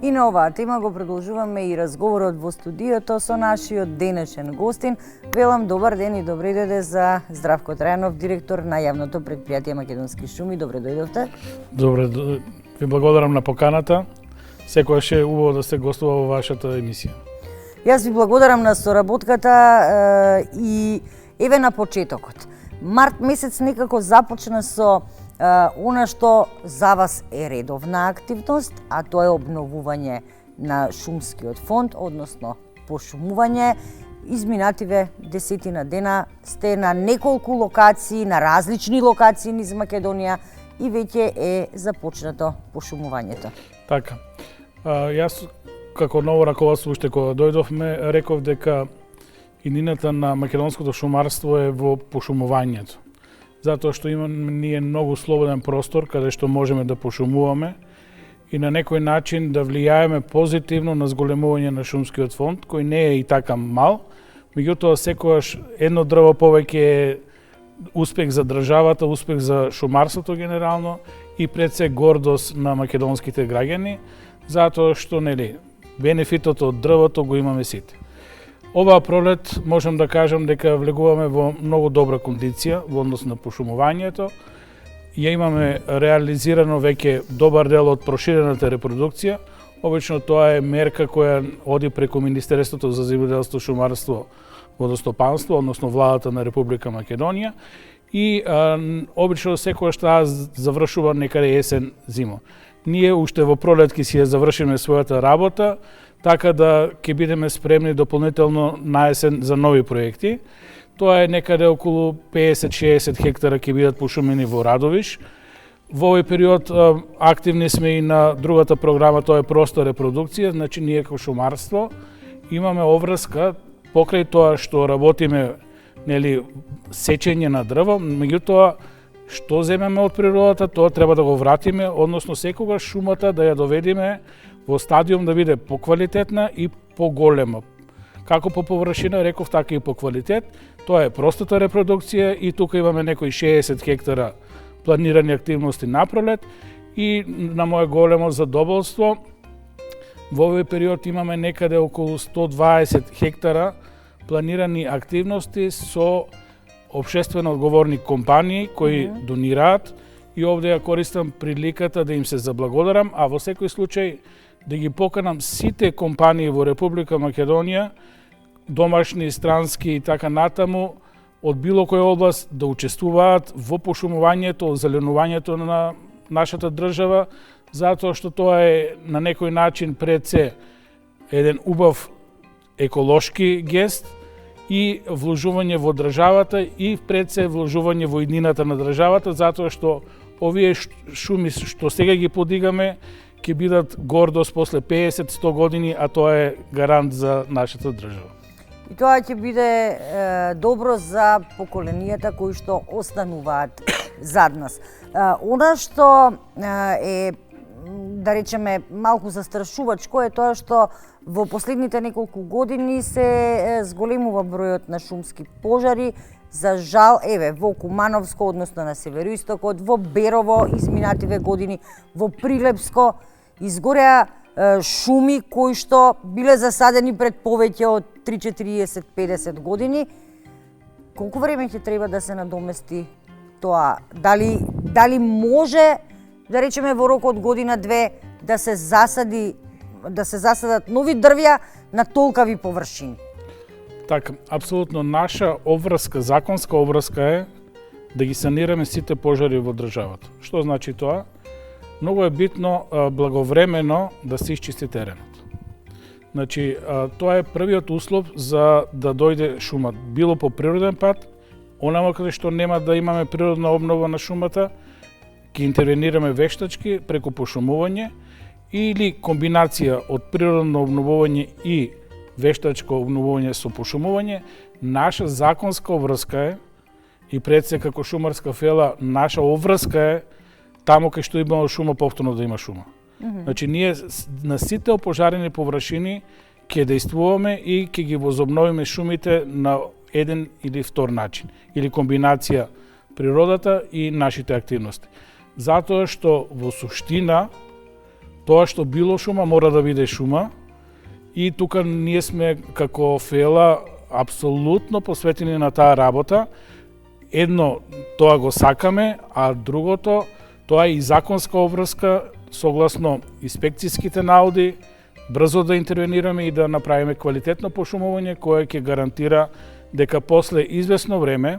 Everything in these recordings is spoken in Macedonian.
И на оваа тема го продолжуваме и разговорот во студиото со нашиот денешен гостин. Велам добар ден и добре дојде за Здравко Трајанов, директор на јавното претпријатие Македонски шуми. Добре дојдовте. Добре, ви благодарам на поканата. Секогаш е убаво да се гостува во вашата емисија. Јас ви благодарам на соработката и еве на почетокот. Март месец некако започна со она што за вас е редовна активност, а тоа е обновување на шумскиот фонд, односно пошумување. Изминативе 10 дена сте на неколку локации, на различни локации низ Македонија и веќе е започнато пошумувањето. Така. Јас како ново раководство уште кога дојдовме реков дека иднината на македонското шумарство е во пошумувањето. Затоа што имаме ние многу слободен простор каде што можеме да пошумуваме и на некој начин да влијаеме позитивно на зголемување на шумскиот фонд, кој не е и така мал. Меѓутоа секогаш едно дрво повеќе е успех за државата, успех за шумарството генерално и пред се гордост на македонските граѓани, затоа што бенефитот од дрвото го имаме сите. Оваа пролет можам да кажам дека влегуваме во многу добра кондиција во однос на пошумувањето. Ја имаме реализирано веќе добар дел од проширената репродукција. Обично тоа е мерка која оди преку Министерството за земјоделство, шумарство, водостопанство, односно владата на Република Македонија и обично секогаш таа завршува некаде есен зима. Ние уште во пролет ќе си ја завршиме својата работа, така да ќе бидеме спремни дополнително на есен за нови проекти. Тоа е некаде околу 50-60 хектара ќе бидат пошумени во Радовиш. Во овој период активни сме и на другата програма, тоа е проста репродукција, значи ние како шумарство имаме обврска покрај тоа што работиме сечење на дрво, меѓутоа што земеме од природата, тоа треба да го вратиме, односно секогаш шумата да ја доведеме во стадиум да биде поквалитетна и поголема. Како по површина, реков, така и по квалитет. Тоа е простата репродукција и тука имаме некои 60 хектара планирани активности напролет и на моје големо задоволство во овој период имаме некаде околу 120 хектара планирани активности со општествено одговорни компании кои донираат и овде ја користам приликата да им се заблагодарам, а во секој случај да ги поканам сите компании во Република Македонија, домашни, странски и така натаму, од било која област да учествуваат во пошумувањето, зеленувањето на нашата држава, затоа што тоа е на некој начин пред се еден убав еколошки гест и вложување во државата и пред се вложување во иднината на државата, затоа што овие шуми што сега ги подигаме ќе бидат гордост после 50-100 години, а тоа е гарант за нашата држава. И тоа ќе биде добро за поколенијата кои што остануваат зад нас. Она што е, да речеме, малку застрашувачко е тоа што во последните неколку години се зголемува бројот на шумски пожари. За жал, во Кумановско, односно на североистокот, во Берово изминативе години, во Прилепско, изгореа шуми кои што биле засадени пред повеќе од 30-40-50 години. Колку време ќе треба да се надомести тоа? Дали може, да речеме, во рок од година-две да се засадат нови дрвја на толкави површини? Така, апсолутно наша обврска, законска обврска е да ги санираме сите пожари во државата. Што значи тоа? Многу е битно благовремено да се исчисти теренот. Значи, тоа е првиот услов за да дојде шумат. Било по природен пат, онама каде што нема да имаме природна обнова на шумата, ќе интервенираме вештачки преку пошумување или комбинација од природно обновување и вештачко обновување со пошумување. Наша законска обврска е и пред се како шумарска фела, наша обврска е таму кај што има шума повторно да има шума. Значи ние на сите опожарени површини ќе действуваме и ќе ги возобновиме шумите на еден или втор начин, или комбинација природата и нашите активности. Затоа што во суштина Тоа што било шума мора да биде шума и тука ние сме како ФЕЛА апсолутно посветени на таа работа. Едно, тоа го сакаме, а другото, тоа е и законска обврска согласно инспекцијските наоди, брзо да интервенираме и да направиме квалитетно пошумување кое ќе гарантира дека после извесно време,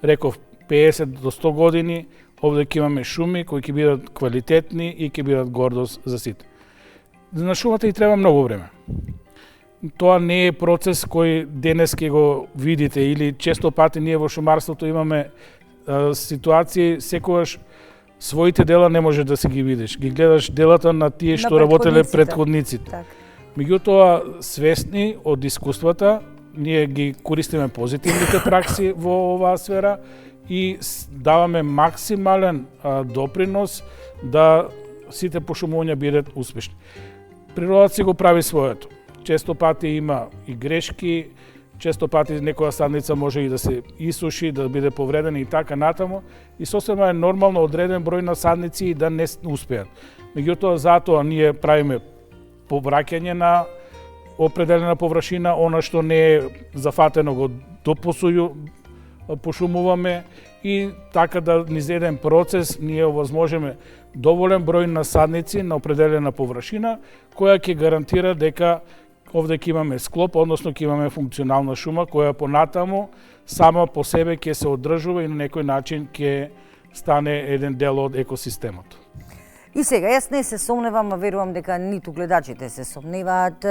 реков 50 до 100 години, овде ќе имаме шуми кои ќе бидат квалитетни и ќе бидат гордост за сите. На шумата и треба многу време. Тоа не е процес кој денес ќе го видите или често пати ние во шумарството имаме ситуации секогаш своите дела не може да се ги видиш. Ги гледаш делата на тие што работеле предходниците. Так. Меѓутоа, свесни од искуствата, ние ги користиме позитивните пракси во оваа сфера и даваме максимален допринос да сите пошумувања бидат успешни. Природата си го прави своето. Често пати има и грешки, често пати некоја садница може и да се исуши, да биде повредена и така натаму. И сосема е нормално одреден број на садници и да не успеат. Меѓутоа, затоа ние правиме повраќање на определена површина, она што не е зафатено го пошумуваме и така да низ еден процес ние овозможиме доволен број на садници на определена површина, која ќе гарантира дека овде ќе имаме склоп, односно ќе имаме функционална шума, која понатаму сама по себе ќе се одржува и на некој начин ќе стане еден дел од екосистемот. И сега, јас не се сомневам, а верувам дека ниту гледачите се сомневаат,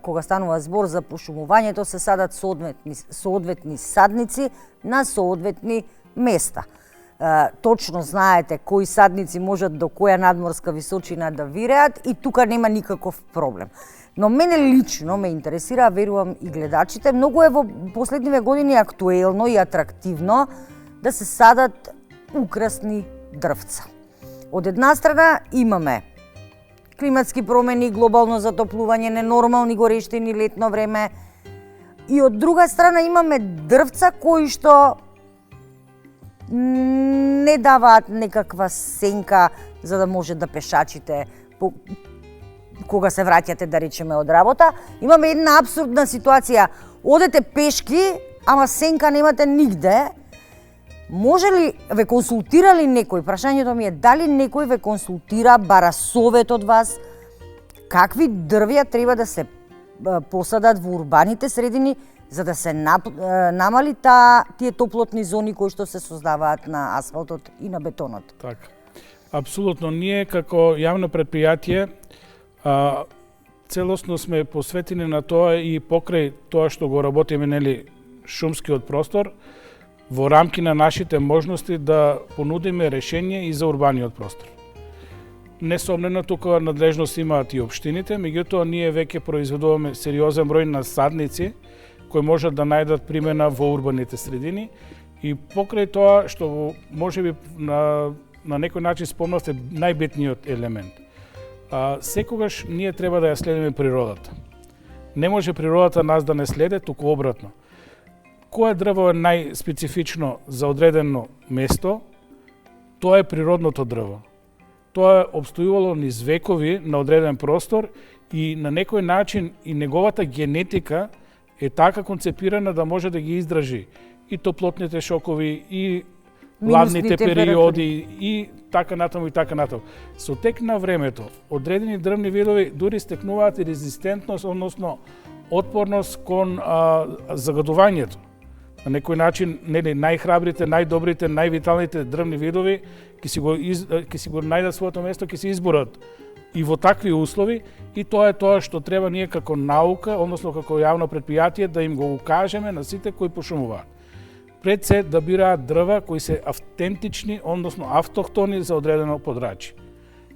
кога станува збор за пошумувањето, се садат соодветни садници на соодветни места. Точно знаете кои садници можат до која надморска височина да виреат и тука нема никаков проблем. Но мене лично ме интересира, верувам и гледачите, многу е во последниве години актуелно и атрактивно да се садат украсни дрвца. Од една страна имаме климатски промени, глобално затоплување, ненормални горештини летно време и од друга страна имаме дрвца кои што не даваат некаква сенка за да може да пешачите кога се враќате, да речеме, од работа. Имаме една апсурдна ситуација. Одете пешки, ама сенка немате нигде. Може ли ве консултирали некој? Прашањето ми е дали некој ве консултира, бара совет од вас, какви дрвја треба да се посадат во урбаните средини за да се намали тие топлотни зони кои што се создаваат на асфалтот и на бетонот. Така. Апсолутно, ние како јавно предпријатие целосно сме посветени на тоа и покрај тоа што го работиме, нели, шумскиот простор, во рамки на нашите можности да понудиме решение и за урбаниот простор. Несомнено, тука надлежност имаат и општините, меѓутоа ние веќе произведуваме сериозен број на садници кои можат да најдат примена во урбаните средини и покрај тоа што можеби на некој начин спомнавте најбитниот елемент. Секогаш ние треба да ја следиме природата. Не може природата нас да не следе, туку обратно. Кое дрво е најспецифично за одредено место, тоа е природното дрво. Тоа е обстојувало низ векови на одреден простор и на некој начин и неговата генетика е така концепирана да може да ги издржи и топлотните шокови, и ладните периоди, и така натаму и така натаму. Со тек на времето, одредени дрвни видови дури стекнуваат и резистентност, односно отпорност кон загадувањето. На некој начин, нели, најхрабрите, најдобрите, највиталните дрвни видови ќе си го најдат своето место, ќе се изборат и во такви услови, и тоа е тоа што треба ние како наука, односно како јавно предпријатие, да им го укажеме на сите кои пошумуваат. Пред се да бираат дрва кои се автентични, односно автохтони за одредено подрачје.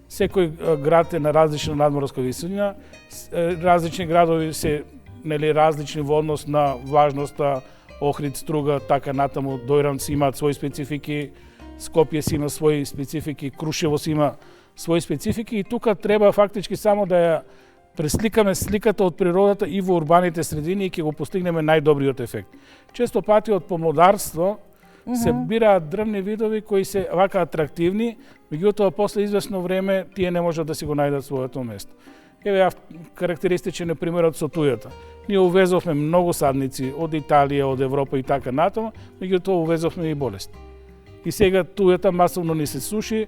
Секој град е на различна надморска височина, различни градови се, нели, различни во однос на влажноста, Охрид, Струга, така натаму, Дојран си имаат своји специфики, Скопје си има своји специфики, Крушево си има своји специфики и тука треба фактички само да ја пресликаме сликата од природата и во урбаните средини и ќе го постигнеме најдобриот ефект. Често пати од помодарство се бираат дрвни видови кои се вака атрактивни, меѓутоа после извесно време тие не можат да си го најдат своето место. Еве карактеристичен е примерот со тујата. Ние увезовме многу садници од Италија, од Европа и така натаму, меѓутоа увезовме и болести. И сега тујата масовно ни се суши,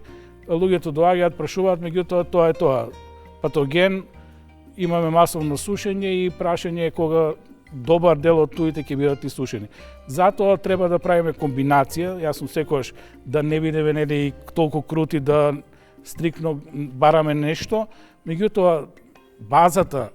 луѓето доаѓаат, прашуваат, меѓутоа тоа е тоа. Патоген, имаме масовно сушење и прашање кога добар дел од туите ќе бидат исушени. Затоа треба да правиме комбинација, јас сум секогаш да не бидеме нели толку крути да стрикно бараме нешто, меѓутоа базата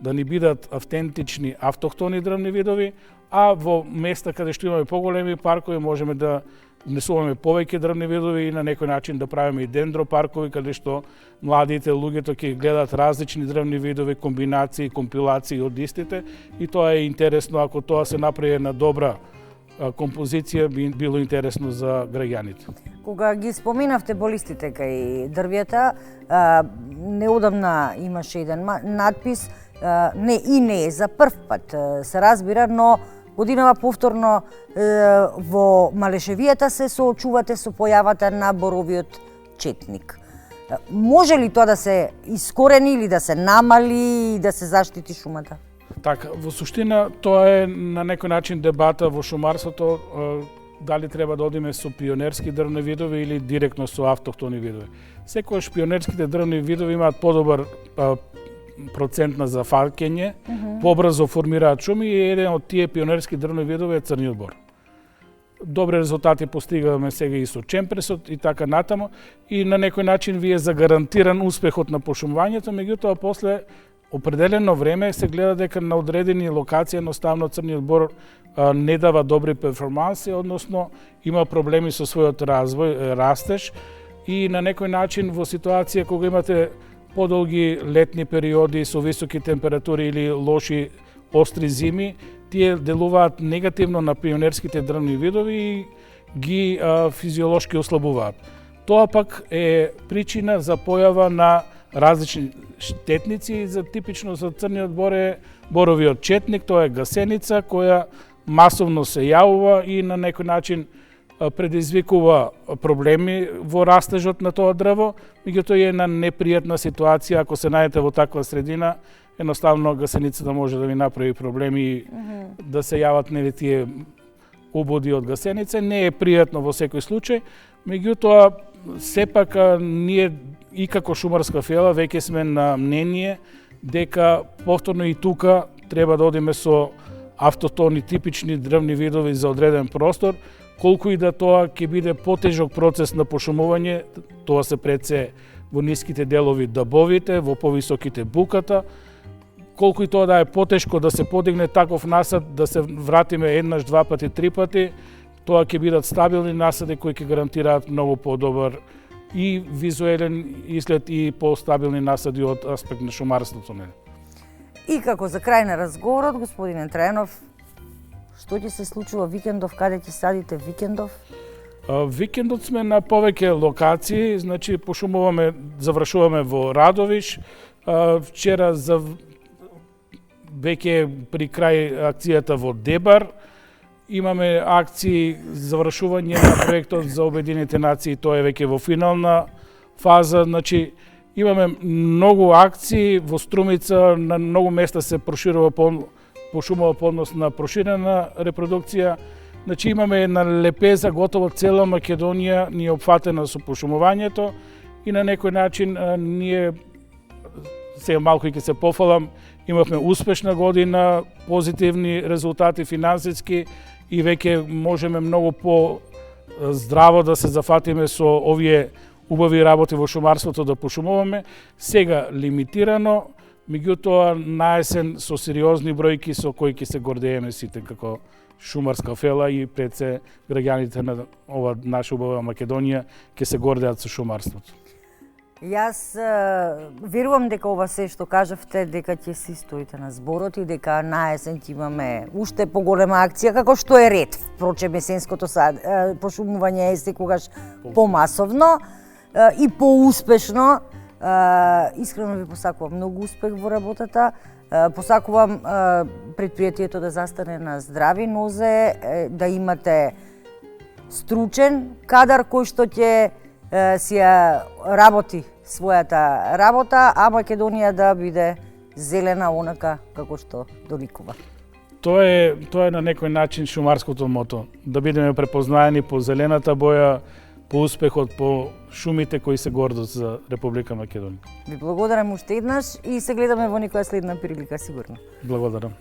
да ни бидат автентични автохтони дрвни видови, а во места каде што имаме поголеми паркови можеме да внесуваме повеќе дрвни видови и на некој начин да правиме и дендропаркови каде што младите луѓето ќе гледат различни дрвни видови, комбинации, компилации од истите и тоа е интересно ако тоа се направи на добра композиција би било интересно за граѓаните. Кога ги споминавте болестите кај дрвјата, неодамна имаше еден надпис, не е за прв пат, се разбира, но годинава повторно во Малешевијата се соочувате со појавата на боровиот четник. Може ли тоа да се искорени или да се намали и да се заштити шумата? Така, во суштина тоа е на некој начин дебата во шумарството дали треба да одиме со пионерски дрвни видови или директно со автохтони видови. Секогаш пионерските дрвни видови имаат подобар процент на зафаќање, побрзо формираат шуми и еден од тие пионерски дрвни видови е црниот бор. Добри резултати постигаме сега и со чемпресот и така натаму и на некој начин ви е загарантиран успехот на пошумувањето, меѓутоа после определено време се гледа дека на одредени локации едноставно црниот бор не дава добри перформанси, односно има проблеми со својот развој, растеж и на некој начин во ситуација кога имате подолги летни периоди со високи температури или лоши остри зими, тие делуваат негативно на пионерските дрвни видови и ги физиолошки ослабуваат. Тоа пак е причина за појава на различни штетници, за типично за црниот бор е боровиот четник, тоа е гасеница која масовно се јавува и на некој начин предизвикува проблеми во растежот на тоа дрво, меѓутоа е една непријатна ситуација ако се најдете во таква средина, едноставно гасеницата може да ви направи проблеми и да се јават нели тие убоди од гасеница, не е пријатно во секој случај, меѓутоа сепак ние и како шумарска фела веќе сме на мнение дека повторно и тука треба да одиме со автохтони типични дрвни видови за одреден простор, колку и да тоа ќе биде потежок процес на пошумување, тоа се пред се во ниските делови дабовите, во повисоките буката, колку и тоа да е потешко да се подигне таков насад, да се вратиме еднаш, два пати, три пати, тоа ќе бидат стабилни насади кои ќе гарантираат многу подобар и визуелен изглед и постабилни насади од аспект на шумарството. И како за крај на разговорот, господине Трајанов, што ќе се случува викендов, каде ќе садите викендов? Викендот сме на повеќе локации, значи пошумуваме, завршуваме во Радовиш, вчера веќе при крај акцијата во Дебар, имаме акции завршување на проектот за Обединените нации, тоа е веќе во финална фаза, значи имаме многу акции во Струмица, на многу места се проширува пошумува поднос на проширена репродукција. Значи имаме една лепеза, готово цела Македонија ни е опфатена со пошумувањето и на некој начин ние сега малку и ќе се пофалам, имавме успешна година, позитивни резултати финансиски и веќе можеме многу по-здраво да се зафатиме со овие убави работи во шумарството да пошумуваме. Сега лимитирано, меѓутоа наесен со сериозни бројки со кои ќе се гордееме сите како шумарска фела и пред се граѓаните на ова наша убава Македонија ќе се гордеат со шумарството. Јас верувам дека ова се што кажавте, дека ќе си стоите на зборот и дека на есен ќе имаме уште поголема акција, како што е ред. Впрочем, есенското пошумување е секогаш помасовно и поуспешно. Искрено ви посакувам многу успех во работата. Посакувам предпријатието да застане на здрави нозе, да имате стручен кадар кој што ќе си ја работи својата работа, а Македонија да биде зелена онака како што доликува. Тоа е на некој начин шумарското мото, да бидеме препознаени по зелената боја, по успехот, по шумите кои се гордост за Република Македонија. Ви благодарам уште еднаш и се гледаме во некоја следна прилика сигурно. Благодарам.